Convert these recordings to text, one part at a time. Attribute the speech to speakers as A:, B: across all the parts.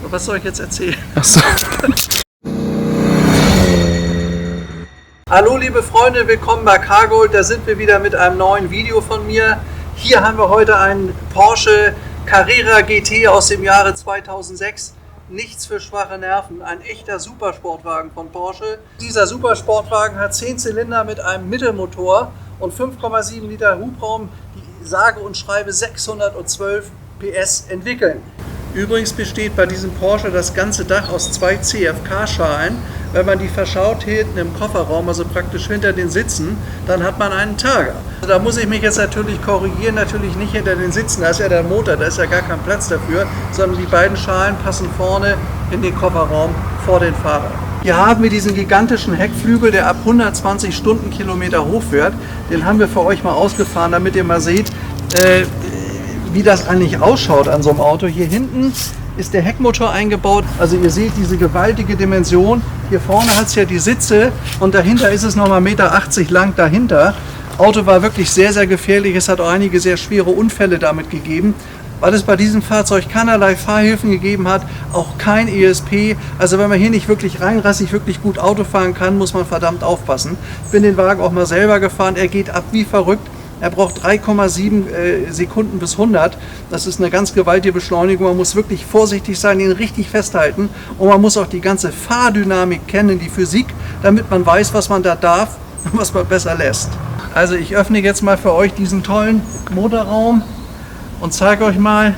A: Was soll ich jetzt erzählen?
B: Ach so.
A: Hallo liebe Freunde, willkommen bei Cargold. Da sind wir wieder mit einem neuen Video von mir. Hier haben wir heute einen Porsche Carrera GT aus dem Jahre 2006. Nichts für schwache Nerven, ein echter Supersportwagen von Porsche. Dieser Supersportwagen hat 10 Zylinder mit einem Mittelmotor und 5,7 Liter Hubraum, die sage und schreibe 612 PS entwickeln. Übrigens besteht bei diesem Porsche das ganze Dach aus 2 CFK-Schalen. Wenn man die verschaut hinten im Kofferraum, also praktisch hinter den Sitzen, dann hat man einen Targa. Also da muss ich mich jetzt natürlich korrigieren, natürlich nicht hinter den Sitzen, da ist ja der Motor, da ist ja gar kein Platz dafür, sondern die beiden Schalen passen vorne in den Kofferraum vor den Fahrer. Hier haben wir diesen gigantischen Heckflügel, der ab 120 Stundenkilometer hochfährt. Den haben wir für euch mal ausgefahren, damit ihr mal seht, wie das eigentlich ausschaut an so einem Auto. Hier hinten ist der Heckmotor eingebaut. Also ihr seht diese gewaltige Dimension. Hier vorne hat es ja die Sitze und dahinter ist es nochmal 1,80 Meter lang dahinter. Auto war wirklich sehr, sehr gefährlich. Es hat auch einige sehr schwere Unfälle damit gegeben, weil es bei diesem Fahrzeug keinerlei Fahrhilfen gegeben hat, auch kein ESP. Also wenn man hier nicht wirklich reinrassig, wirklich gut Auto fahren kann, muss man verdammt aufpassen. Ich bin den Wagen auch mal selber gefahren. Er geht ab wie verrückt. Er braucht 3,7 Sekunden bis 100. Das ist eine ganz gewaltige Beschleunigung. Man muss wirklich vorsichtig sein, ihn richtig festhalten. Und man muss auch die ganze Fahrdynamik kennen, die Physik, damit man weiß, was man da darf und was man besser lässt. Also ich öffne jetzt mal für euch diesen tollen Motorraum und zeige euch mal,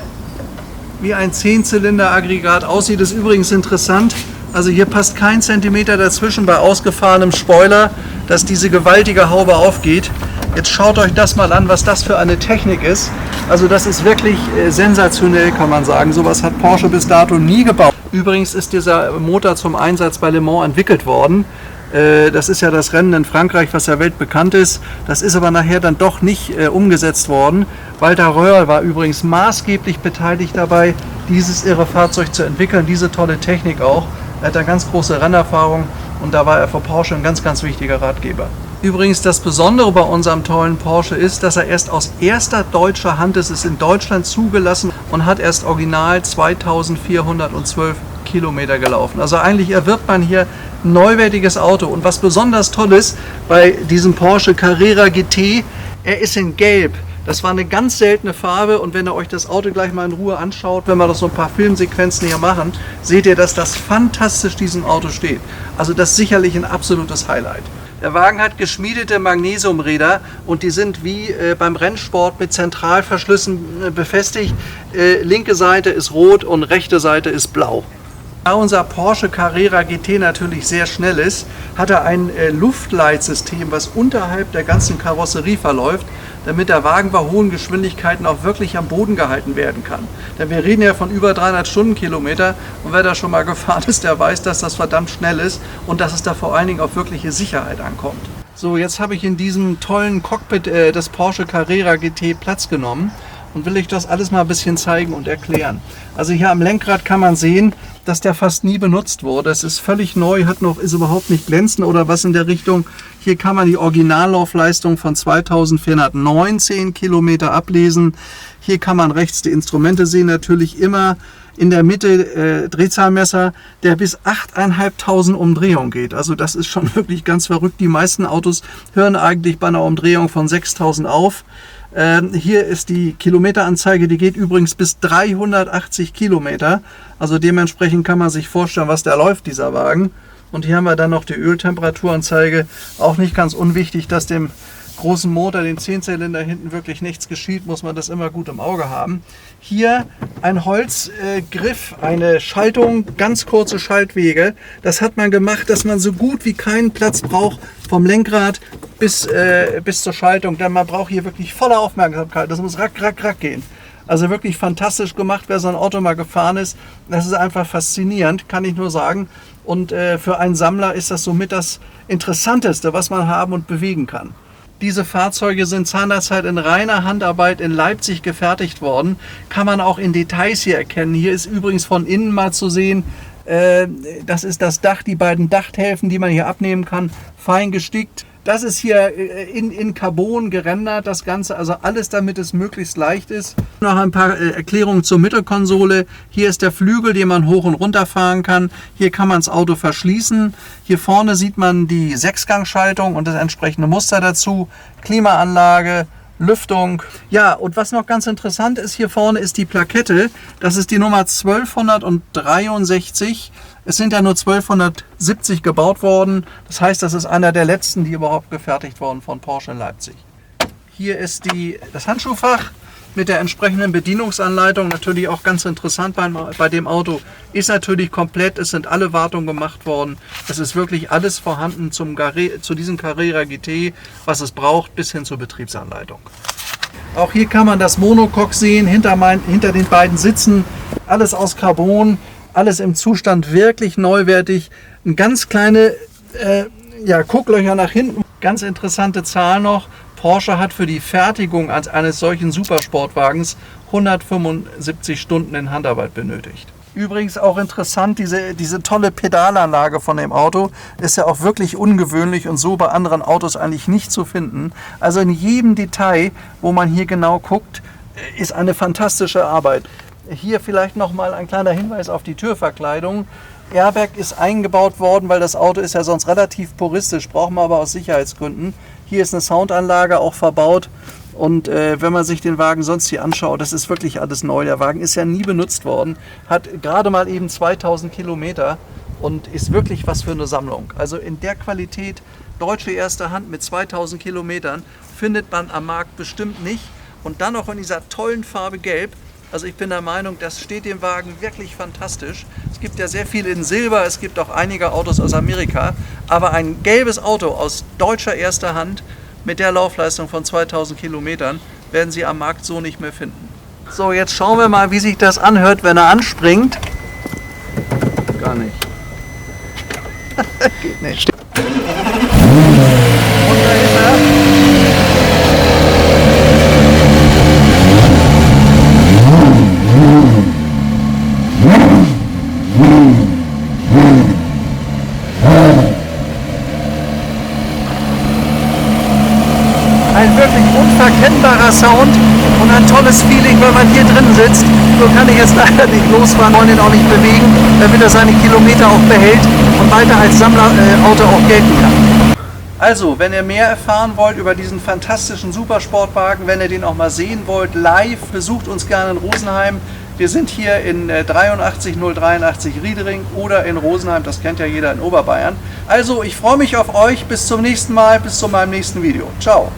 A: wie ein 10-Zylinder-Aggregat aussieht. Das ist übrigens interessant. Also hier passt kein Zentimeter dazwischen bei ausgefahrenem Spoiler, dass diese gewaltige Haube aufgeht. Jetzt schaut euch das mal an, was das für eine Technik ist. Also das ist wirklich sensationell, kann man sagen. Sowas hat Porsche bis dato nie gebaut. Übrigens ist dieser Motor zum Einsatz bei Le Mans entwickelt worden. Das ist ja das Rennen in Frankreich, was ja weltbekannt ist. Das ist aber nachher dann doch nicht umgesetzt worden. Walter Röhrl war übrigens maßgeblich beteiligt dabei, dieses irre Fahrzeug zu entwickeln, diese tolle Technik auch. Er hat da ganz große Rennerfahrung und da war er für Porsche ein ganz, ganz wichtiger Ratgeber. Übrigens das Besondere bei unserem tollen Porsche ist, dass er erst aus erster deutscher Hand ist, ist in Deutschland zugelassen und hat erst original 2412 Kilometer gelaufen. Also eigentlich erwirbt man hier ein neuwertiges Auto. Und was besonders toll ist bei diesem Porsche Carrera GT, er ist in Gelb. Das war eine ganz seltene Farbe und wenn ihr euch das Auto gleich mal in Ruhe anschaut, wenn wir noch so ein paar Filmsequenzen hier machen, seht ihr, dass das fantastisch diesem Auto steht. Also das ist sicherlich ein absolutes Highlight. Der Wagen hat geschmiedete Magnesiumräder und die sind wie beim Rennsport mit Zentralverschlüssen befestigt. Linke Seite ist rot und rechte Seite ist blau. Da unser Porsche Carrera GT natürlich sehr schnell ist, hat er ein Luftleitsystem, was unterhalb der ganzen Karosserie verläuft, damit der Wagen bei hohen Geschwindigkeiten auch wirklich am Boden gehalten werden kann. Denn wir reden ja von über 300 Stundenkilometer und wer da schon mal gefahren ist, der weiß, dass das verdammt schnell ist und dass es da vor allen Dingen auf wirkliche Sicherheit ankommt. So, jetzt habe ich in diesem tollen Cockpit des Porsche Carrera GT Platz genommen und will euch das alles mal ein bisschen zeigen und erklären. Also hier am Lenkrad kann man sehen, dass der fast nie benutzt wurde. Es ist völlig neu, ist überhaupt nicht glänzend oder was in der Richtung. Hier kann man die Originallaufleistung von 2419 Kilometer ablesen. Hier kann man rechts die Instrumente sehen, natürlich immer in der Mitte Drehzahlmesser, der bis 8.500 Umdrehungen geht. Also das ist schon wirklich ganz verrückt. Die meisten Autos hören eigentlich bei einer Umdrehung von 6.000 auf. Hier ist die Kilometeranzeige, die geht übrigens bis 380 Kilometer. Also dementsprechend kann man sich vorstellen, was da läuft, dieser Wagen. Und hier haben wir dann noch die Öltemperaturanzeige. Auch nicht ganz unwichtig, dass dem großen Motor, den 10-Zylinder hinten wirklich nichts geschieht, muss man das immer gut im Auge haben. Hier ein Holzgriff, eine Schaltung, ganz kurze Schaltwege. Das hat man gemacht, dass man so gut wie keinen Platz braucht vom Lenkrad bis zur Schaltung. Denn man braucht hier wirklich volle Aufmerksamkeit. Das muss rack, rack, rack gehen. Also wirklich fantastisch gemacht, wer so ein Auto mal gefahren ist. Das ist einfach faszinierend, kann ich nur sagen. Und für einen Sammler ist das somit das Interessanteste, was man haben und bewegen kann. Diese Fahrzeuge sind seinerzeit in reiner Handarbeit in Leipzig gefertigt worden. Kann man auch in Details hier erkennen. Hier ist übrigens von innen mal zu sehen, das ist das Dach, die beiden Dachhälften, die man hier abnehmen kann, fein gestickt. Das ist hier in Carbon gerendert, das Ganze, also alles, damit es möglichst leicht ist. Noch ein paar Erklärungen zur Mittelkonsole. Hier ist der Flügel, den man hoch und runter fahren kann. Hier kann man das Auto verschließen. Hier vorne sieht man die Sechsgangschaltung und das entsprechende Muster dazu. Klimaanlage, Lüftung. Ja, und was noch ganz interessant ist, hier vorne ist die Plakette. Das ist die Nummer 1263. Es sind ja nur 1270 gebaut worden. Das heißt, das ist einer der letzten, die überhaupt gefertigt wurden von Porsche in Leipzig. Hier ist das Handschuhfach mit der entsprechenden Bedienungsanleitung. Natürlich auch ganz interessant bei dem Auto. Ist natürlich komplett, es sind alle Wartungen gemacht worden. Es ist wirklich alles vorhanden zu diesem Carrera GT, was es braucht, bis hin zur Betriebsanleitung. Auch hier kann man das Monocoque sehen, hinter den beiden Sitzen. Alles aus Carbon. Alles im Zustand wirklich neuwertig. Ein ganz kleine Gucklöcher nach hinten. Ganz interessante Zahl noch. Porsche hat für die Fertigung eines solchen Supersportwagens 175 Stunden in Handarbeit benötigt. Übrigens auch interessant, diese tolle Pedalanlage von dem Auto ist ja auch wirklich ungewöhnlich und so bei anderen Autos eigentlich nicht zu finden. Also in jedem Detail, wo man hier genau guckt, ist eine fantastische Arbeit. Hier vielleicht nochmal ein kleiner Hinweis auf die Türverkleidung. Airbag ist eingebaut worden, weil das Auto ist ja sonst relativ puristisch, brauchen wir aber aus Sicherheitsgründen. Hier ist eine Soundanlage auch verbaut und wenn man sich den Wagen sonst hier anschaut, das ist wirklich alles neu. Der Wagen ist ja nie benutzt worden, hat gerade mal eben 2000 Kilometer und ist wirklich was für eine Sammlung. Also in der Qualität, deutsche erste Hand mit 2000 Kilometern, findet man am Markt bestimmt nicht und dann noch in dieser tollen Farbe Gelb. Also ich bin der Meinung, das steht dem Wagen wirklich fantastisch. Es gibt ja sehr viel in Silber, es gibt auch einige Autos aus Amerika, aber ein gelbes Auto aus deutscher erster Hand mit der Laufleistung von 2000 Kilometern werden Sie am Markt so nicht mehr finden. So, jetzt schauen wir mal, wie sich das anhört, wenn er anspringt. Gar nicht. Geht nicht. Und da ist er. Ein wirklich unverkennbarer Sound und ein tolles Feeling, wenn man hier drin sitzt. So kann ich jetzt leider nicht losfahren, wollen ihn auch nicht bewegen, damit er seine Kilometer auch behält und weiter als Sammlerauto auch gelten kann. Also, wenn ihr mehr erfahren wollt über diesen fantastischen Supersportwagen, wenn ihr den auch mal sehen wollt, live, besucht uns gerne in Rosenheim. Wir sind hier in 83083 Riedering oder in Rosenheim, das kennt ja jeder in Oberbayern. Also, ich freue mich auf euch, bis zum nächsten Mal, bis zu meinem nächsten Video. Ciao!